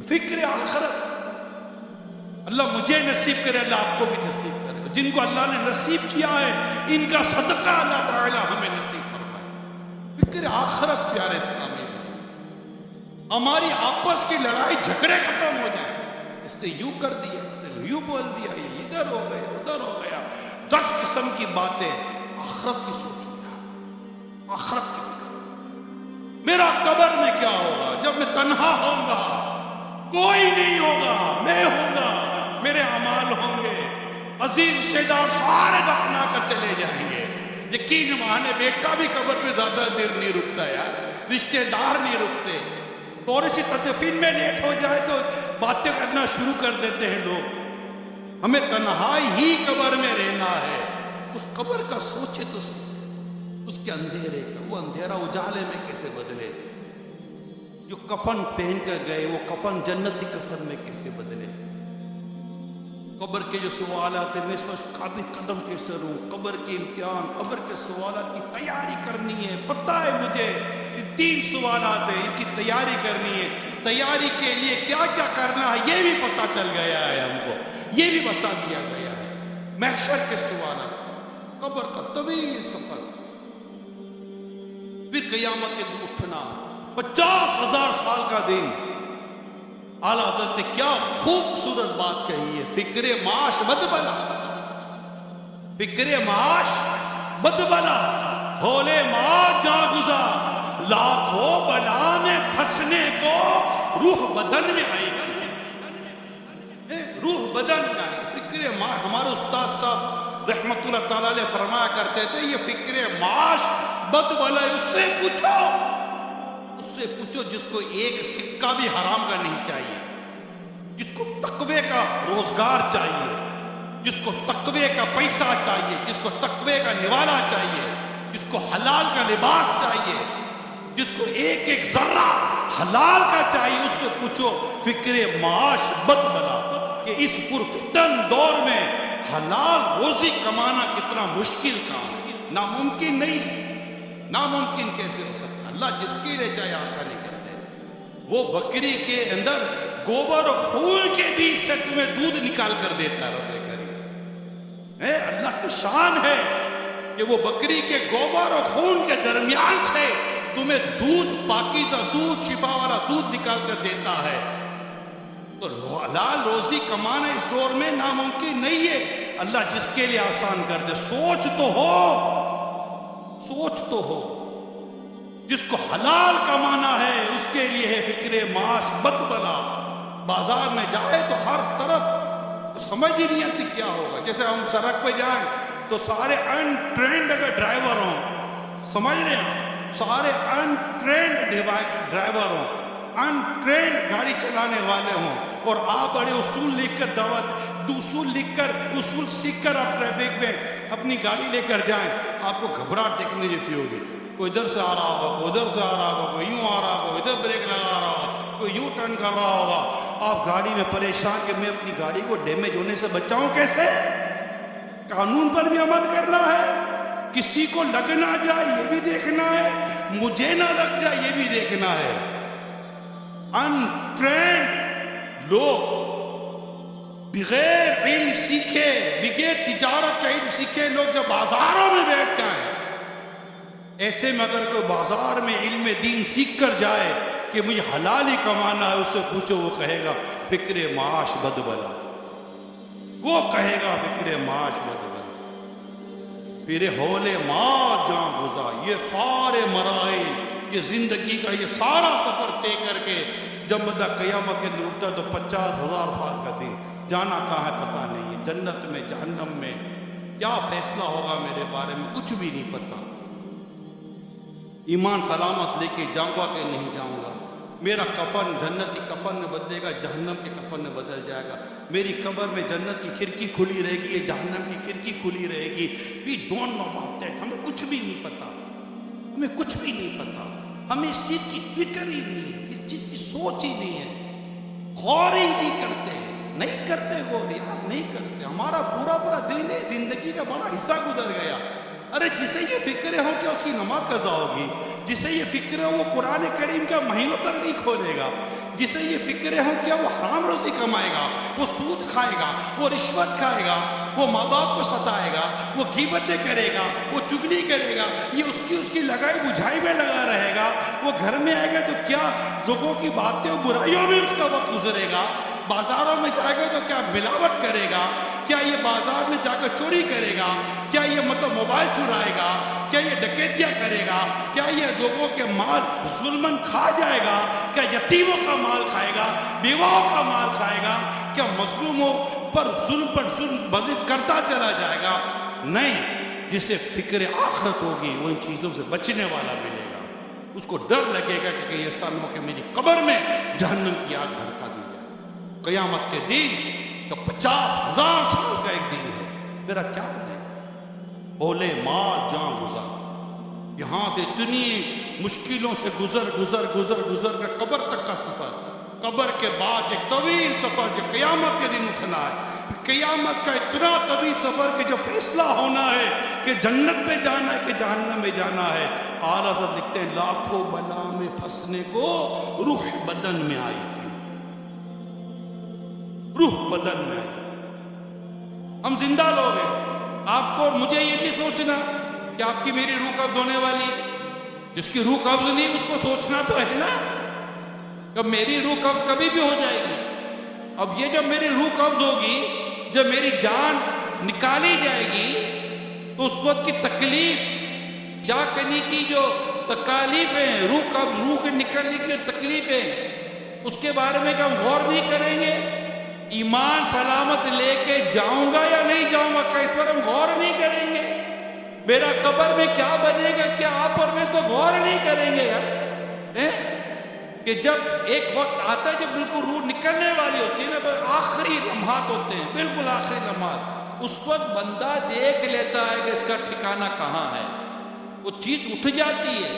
فکر آخرت اللہ مجھے نصیب کرے، اللہ آپ کو بھی نصیب کرے، جن کو اللہ نے نصیب کیا ہے ان کا صدقہ اللہ تعالی ہمیں نصیب فرمائے۔ فکر آخرت پیارے اسلامی بھائی، ہماری آپس کی لڑائی جھگڑے ختم ہو جائیں، اس نے یوں کر دیا، اس نے یوں بول دیا، یہ ادھر ہو گیا ادھر ہو گیا، 10 قسم کی باتیں۔ آخرت کی سوچو، آخرت کی فکر، میرا قبر میں کیا ہوگا جب میں تنہا ہوں گا، کوئی نہیں ہوگا، میں ہوں گا، میرے اعمال ہوں گے، عزیز رشتے دار سارے دفنا کر چلے جائیں گے۔ یقین مانے بیٹا بھی قبر میں زیادہ دیر نہیں رکتا یار، رشتے دار نہیں رکتے، تھوڑی سی تدفین میں لیٹ ہو جائے تو باتیں کرنا شروع کر دیتے ہیں لوگ۔ ہمیں تنہائی ہی قبر میں رہنا ہے۔ اس قبر کا سوچے تو اس کے اندھیرے کا، وہ اندھیرا اجالے میں کیسے بدلے، جو کفن پہن کر گئے وہ کفن جنتی کفن میں کیسے بدلے۔ قبر کے جو سوالات ہیں، میں اس وقت ثابت قدم کیسے رہوں، قبر کے امتحان، قبر کے سوالات کی تیاری کرنی ہے۔ پتہ ہے مجھے یہ 3 سوالات ہیں، ان کی تیاری کرنی ہے۔ تیاری کے لیے کیا کیا کرنا ہے یہ بھی پتہ چل گیا ہے ہم کو، یہ بھی بتا دیا گیا ہے۔ محشر کے سوالات، قبر کا طویل سفر، پھر قیامت کے دن اٹھنا، 50,000 سال کا دن۔ اعلیٰ حضرت نے کیا خوبصورت بات کہی ہے، فکر معاش مت بنا، فکر معاش مت بنا، ہولے معاش جاں گزار، لاکھوں بلا میں پھنسنے کو روح بدن میں آئے گی، روح بدن میں آئے گی۔ فکر معاش، ہمارے استاد صاحب رحمت اللہ تعالیٰ علیہ فرمایا کرتے تھے، یہ فکر معاش بد بلا، اس سے پوچھو، اس سے پوچھو جس کو ایک سکہ بھی حرام کا نہیں چاہیے، جس کو تقوی کا روزگار چاہیے، جس کو تقوی کا پیسہ چاہیے، جس کو تقوی کا نوالا چاہیے، جس کو حلال کا لباس چاہیے، جس کو ایک ایک ذرہ حلال کا چاہیے، اس سے پوچھو فکر معاش بد بلا کہ اس پرفتن دور میں حلال روزی کمانا کتنا مشکل کام، ناممکن نہیں، ناممکن کیسے ہو سکتا؟ اللہ جس کے لیے چاہے آسانی کرتے ہیں۔ وہ بکری کے اندر گوبر اور خون کے بیچ سے تمہیں دودھ نکال کر دیتا ہے رب کریم۔ اللہ کی شان ہے کہ وہ بکری کے گوبر اور خون کے درمیان سے تمہیں دودھ، پاکیزہ دودھ، شفا والا دودھ نکال کر دیتا ہے۔ تو حلال روزی کمانا اس دور میں ناممکن نہیں ہے، اللہ جس کے لیے آسان کر دے۔ سوچ تو ہو، سوچ تو ہو، جس کو حلال کمانا ہے اس کے لیے ہے فکر معاش بد بلا۔ بازار میں جائے تو ہر طرف سمجھ ہی نہیں آتی کیا ہوگا۔ جیسے ہم سڑک پہ جائیں تو سارے ان ٹرینڈ اگر ڈرائیور ہوں، سمجھ رہے ہیں، سارے ان ٹرینڈ ڈرائیور ہوں، ان ٹرینڈ گاڑی چلانے والے ہوں، اور آپ بڑے اصول لکھ کر اصول سیکھ کر آپ ٹریفک میں اپنی گاڑی لے کر جائیں، آپ کو گھبراہٹ دیکھنے جیسی ہوگی۔ کوئی ادھر سے آ رہا ہوگا، کوئی ادھر سے آ رہا ہوگا، کوئی یوں آ رہا ہوگا، ادھر بریک لگا رہا ہوگا، کوئی یوں ٹرن کر رہا ہوگا۔ آپ گاڑی میں پریشان کہ میں اپنی گاڑی کو ڈیمیج ہونے سے بچاؤں کیسے؟ قانون پر بھی عمل کرنا ہے، کسی کو لگ نہ جائے یہ بھی دیکھنا ہے، مجھے نہ لگ جائے یہ بھی دیکھنا ہے۔ ان ٹرینڈ لوگ بغیر علم سیکھے، بغیر تجارت کا علم سیکھے لوگ جب بازاروں میں بیٹھ جائیں، ایسے میں اگر کوئی بازار میں علم دین سیکھ کر جائے کہ مجھے حلال ہی کمانا ہے، اس سے پوچھو، وہ کہے گا فکر معاش بد بلا، وہ کہے گا فکر معاش بد بلا۔ پھر ہولے ماں جاں گزار، یہ سارے مراحل، یہ زندگی کا یہ سارا سفر طے کر کے جب مدہ قیامت کے دن اٹھتا تو 50,000 سال کا دن، جانا کہاں ہے پتہ نہیں ہے، جنت میں جہنم میں، کیا فیصلہ ہوگا میرے بارے میں کچھ بھی نہیں پتہ۔ ایمان سلامت لے کے جاؤں گا کہ نہیں جاؤں گا، میرا کفن جنتی کفن میں بدلے گا، جہنم کے کفن میں بدل جائے گا، میری قبر میں جنت کی کھڑکی کھلی رہے گی، یہ جہنم کی کھڑکی کھلی رہے گی۔ We don't know about that، ہمیں کچھ بھی نہیں پتا، ہمیں کچھ بھی نہیں پتا، ہمیں اس چیز کی فکر ہی نہیں ہے، اس چیز کی سوچ ہی نہیں ہے، غور ہی نہیں کرتے، نہیں کرتے غور، یار نہیں کرتے۔ ہمارا پورا دن ہے، زندگی کا بڑا حصہ گزر گیا۔ ارے جسے یہ فکر ہو کہ اس کی نماز قضا ہوگی، جسے یہ فکر ہو وہ قرآن کریم کا مہینوں تک نہیں کھولے گا، جسے یہ فکریں ہوں کیا وہ حرام روزی کمائے گا، وہ سود کھائے گا، وہ رشوت کھائے گا، وہ ماں باپ کو ستائے گا، وہ غیبتیں کرے گا، وہ چگلی کرے گا، یہ اس کی لگائی بجھائی میں لگا رہے گا، وہ گھر میں آئے گا تو کیا لوگوں کی باتیں برائیوں میں اس کا وقت گزرے گا، بازاروں میں جائے گا تو کیا ملاوٹ کرے گا، کیا یہ بازار میں جا کر چوری کرے گا، کیا یہ موبائل چرائے گا، کیا یہ ڈکیتیاں کرے گا، کیا یہ لوگوں کے مال ظلمن کھا جائے گا، کیا یتیموں کا مال کھائے گا، بیواؤں کا مال کھائے گا، کیا مظلوموں پر ظلم مزید کرتا چلا جائے گا؟ نہیں، جسے فکر آخرت ہوگی وہ ان چیزوں سے بچنے والا ملے گا، اس کو ڈر لگے گا کہ کہیں ایسا نہ ہو کہ میری قبر میں جہنم کی آگ بھڑکا دی جائے۔ قیامت کے دن تو 50,000 سال کا ایک دن ہے، میرا کیا بنے گا؟ اولے ماں جان گزار، یہاں سے اتنی مشکلوں سے گزر کر قبر تک کا سفر، قبر کے بعد ایک طویل سفر جو قیامت کے دن اٹھنا ہے، قیامت کا اتنا طویل سفر کہ جو فیصلہ ہونا ہے کہ جنت میں جانا ہے کہ جہنم میں جانا ہے۔ اعلیٰ حضرت لکھتے ہیں لاکھوں بلا میں پھنسنے کو روح بدن میں آئی گی، روح بدن میں آئی۔ ہم زندہ لوگ ہیں، آپ کو مجھے یہ نہیں سوچنا کہ آپ کی میری روح قبض ہونے والی ہے، جس کی روح قبض نہیں اس کو سوچنا تو ہے نا کہ میری روح قبض کبھی بھی ہو جائے گی۔ اب یہ جب میری روح قبض ہوگی، جب میری جان نکالی جائے گی تو اس وقت کی تکلیف جا کرنے کی جو تکالیفیں، روح کے نکلنے کی جو تکلیفیں، اس کے بارے میں کہ ہم غور نہیں کریں گے؟ ایمان سلامت لے کے جاؤں گا یا نہیں جاؤں گا، کیا اس پر ہم غور نہیں کریں گے؟ میرا قبر میں کیا بنے گا، کیا آپ اور میں اس پر غور نہیں کریں گے یار؟ کہ جب ایک وقت آتا ہے جب بالکل روح نکلنے والی ہوتی ہے نا، آخری لمحات ہوتے ہیں، بالکل آخری لمحات، اس وقت بندہ دیکھ لیتا ہے کہ اس کا ٹھکانہ کہاں ہے، وہ چیز اٹھ جاتی ہے۔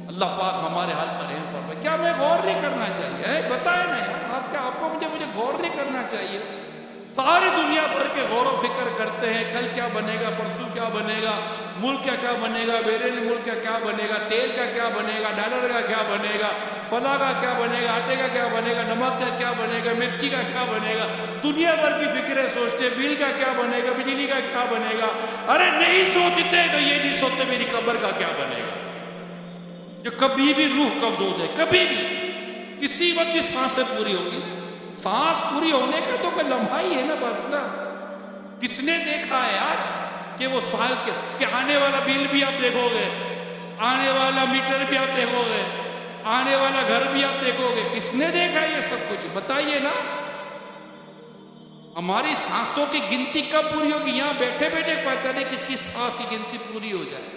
اللہ پاک ہمارے حال پر رحم فرمائے۔ کیا ہمیں غور نہیں کرنا چاہیے؟ بتائیں نا یار، آپ کو مجھے غور نہیں کرنا چاہیے؟ ساری دنیا بھر کے غور و فکر کرتے ہیں، کل کیا بنے گا، پرسوں کیا بنے گا، ملک کا کیا بنے گا، بیرونی ملک کا کیا بنے گا، تیل کا کیا بنے گا، ڈالر کا کیا بنے گا، فلاں کا کیا بنے گا، آٹے کا کیا بنے گا، نمک کا کیا بنے گا، مرچی کا کیا بنے گا، دنیا بھر کی فکریں سوچتے، بل کا کیا بنے گا، بجلی کا کیا بنے گا۔ ارے نہیں سوچتے تو یہ نہیں سوچتے میری قبر کا کیا بنے گا، جو کبھی بھی روح قبض ہو جائے، کبھی بھی کسی وقت بھی سانسیں پوری ہوگی نا، سانس پوری ہونے کا تو کوئی لمحہ ہی ہے نا بس نا۔ کس نے دیکھا ہے یار کہ وہ سال کے آنے والا بل بھی آپ دیکھو گے، آنے والا میٹر بھی آپ دیکھو گے، آنے والا گھر بھی آپ دیکھو گے، کس نے دیکھا ہے یہ سب کچھ؟ بتائیے نا۔ ہماری سانسوں کی گنتی کب پوری ہوگی؟ یہاں بیٹھے بیٹھے پتہ نہیں کس کی سانس کی گنتی پوری ہو جائے۔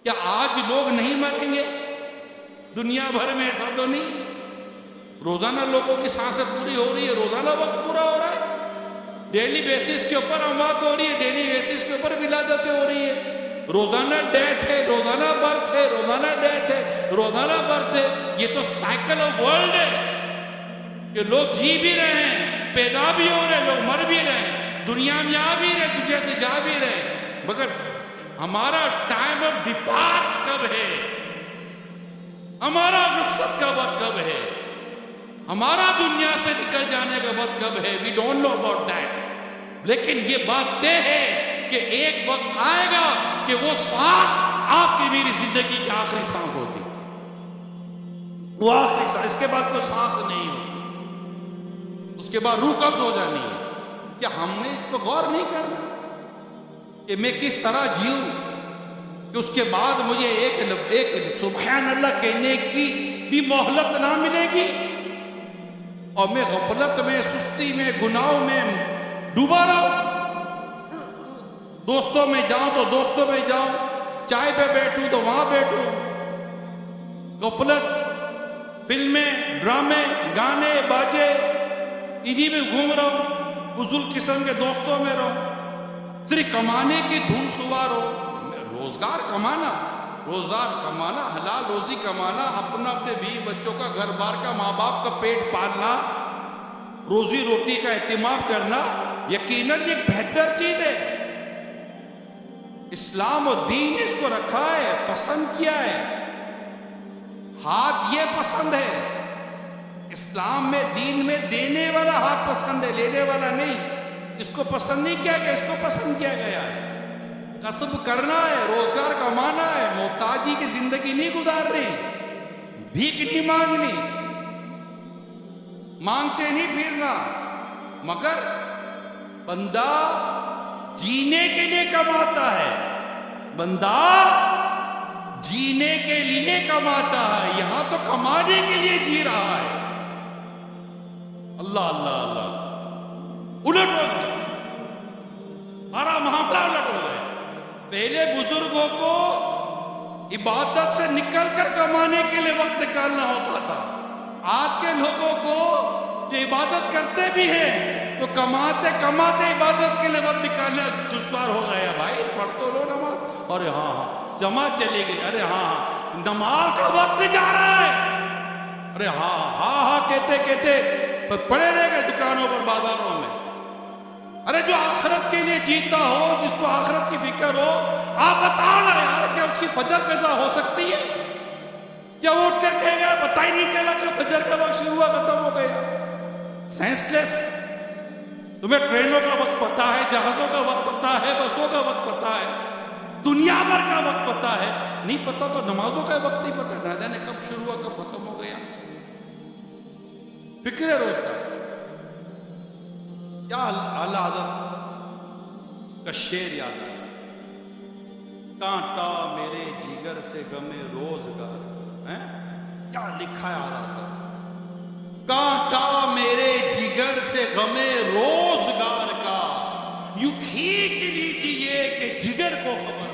کیا آج لوگ نہیں مریں گے؟ دنیا بھر میں ایسا تو نہیں، روزانہ لوگوں کی سانسیں پوری ہو رہی ہے، روزانہ وقت پورا ہو رہا ہے، ڈیلی بیسس کے اوپر اموات ہو رہی ہے، ڈیلی بیسس کے اوپر ولادتیں ہو رہی ہے، روزانہ ڈیتھ ہے، روزانہ برتھ ہے، روزانہ ڈیتھ ہے، روزانہ برتھ ہے۔ یہ تو سائیکل آف ورلڈ ہے کہ لوگ جی بھی رہے ہیں، پیدا بھی ہو رہے ہیں، لوگ مر بھی رہے ہیں، دنیا میں آ بھی رہے، دنیا سے جا بھی رہے، مگر ہمارا ٹائم آف ڈپارٹ کب ہے؟ ہمارا رخصت کا وقت کب ہے؟ ہمارا دنیا سے نکل جانے کا وقت کب ہے؟ We don't know about that. لیکن یہ بات طے ہے کہ ایک وقت آئے گا کہ وہ سانس آپ کی میری زندگی کی آخری سانس ہوگی، وہ آخری سانس، اس کے بعد کوئی سانس نہیں ہوگی، اس کے بعد روح قبض ہو جانی ہے۔ کیا ہم نے اس پہ غور نہیں کرنا کہ میں کس طرح جیوں کہ اس کے بعد مجھے ایک سبحان اللہ کہنے کی بھی مہلت نہ ملے گی اور میں غفلت میں، سستی میں، گناہوں میں ڈوبا رہوں؟ دوستوں میں جاؤں تو دوستوں میں جاؤں، چائے پہ بیٹھوں تو وہاں بیٹھوں، غفلت، فلمیں، ڈرامے، گانے، باجے، انہی میں گھوم رہا ہوں، فضول قسم کے دوستوں میں رہوں، صرف کمانے کی دھوم سوار ہو، روزگار کمانا، حلال روزی کمانا، اپنا اپنے بیوی بچوں کا، گھر بار کا، ماں باپ کا پیٹ پالنا، روزی روٹی کا اہتمام کرنا، یقیناً یہ بہتر چیز ہے۔ اسلام و دین نے اس کو رکھا ہے، پسند کیا ہے، ہاتھ یہ پسند ہے اسلام میں، دین میں دینے والا حق پسند ہے، لینے والا نہیں۔ اس کو پسند نہیں کیا گیا، اس کو پسند کیا گیا ہے۔ کسب کرنا ہے، روزگار کمانا ہے، محتاجی کی زندگی نہیں گزارنی، بھیک نہیں مانگنی، مانگتے نہیں پھرنا، مگر بندہ جینے کے لیے کماتا ہے، بندہ جینے کے لیے کماتا ہے، یہاں تو کمانے کے لیے جی رہا ہے۔ اللہ اللہ اللہ، الٹ ہو گیا، ہمارا معاملہ الٹ ہو گیا۔ پہلے بزرگوں کو عبادت سے نکل کر کمانے کے لیے وقت نکالنا ہوتا تھا، آج کے لوگوں کو جو عبادت کرتے بھی ہیں تو کماتے کماتے عبادت کے لیے وقت نکالنا دشوار ہو گیا۔ بھائی پڑھ تو لو نماز، ارے ہاں ہاں جماعت چلے گئی، ارے ہاں ہاں نماز کا وقت جا رہا ہے، ارے ہاں ہاں ہاں کہتے کہتے پڑے رہ گئے دکانوں پر، بازاروں میں۔ ارے جو آخرت کے لیے جیتا ہو، جس کو آخرت کی فکر ہو، آپ بتاؤ نا یار، کیا اس کی فجر قضا ہو سکتی ہے؟ کیا وہ اٹھ کر کہے گا پتہ ہی نہیں چلا کہ فجر کا وقت شروع ہوا ختم ہو گیا؟ سینس لیس۔ تمہیں ٹرینوں کا وقت پتا ہے، جہازوں کا وقت پتا ہے، بسوں کا وقت پتا ہے، دنیا بھر کا وقت پتا ہے، نہیں پتا تو نمازوں کا وقت نہیں پتا، نہ جانے کب شروع ہوا کب ختم ہو گیا۔ فکر روز کا کیا اعلی حضرت کا شعر یاد آیا، کانٹا میرے جگر سے غمِ روزگار، کیا لکھا ہے اعلی حضرت، کانٹا میرے جگر سے غمِ روزگار کا، یوں کھینچ لیجئے کہ جگر کو خبر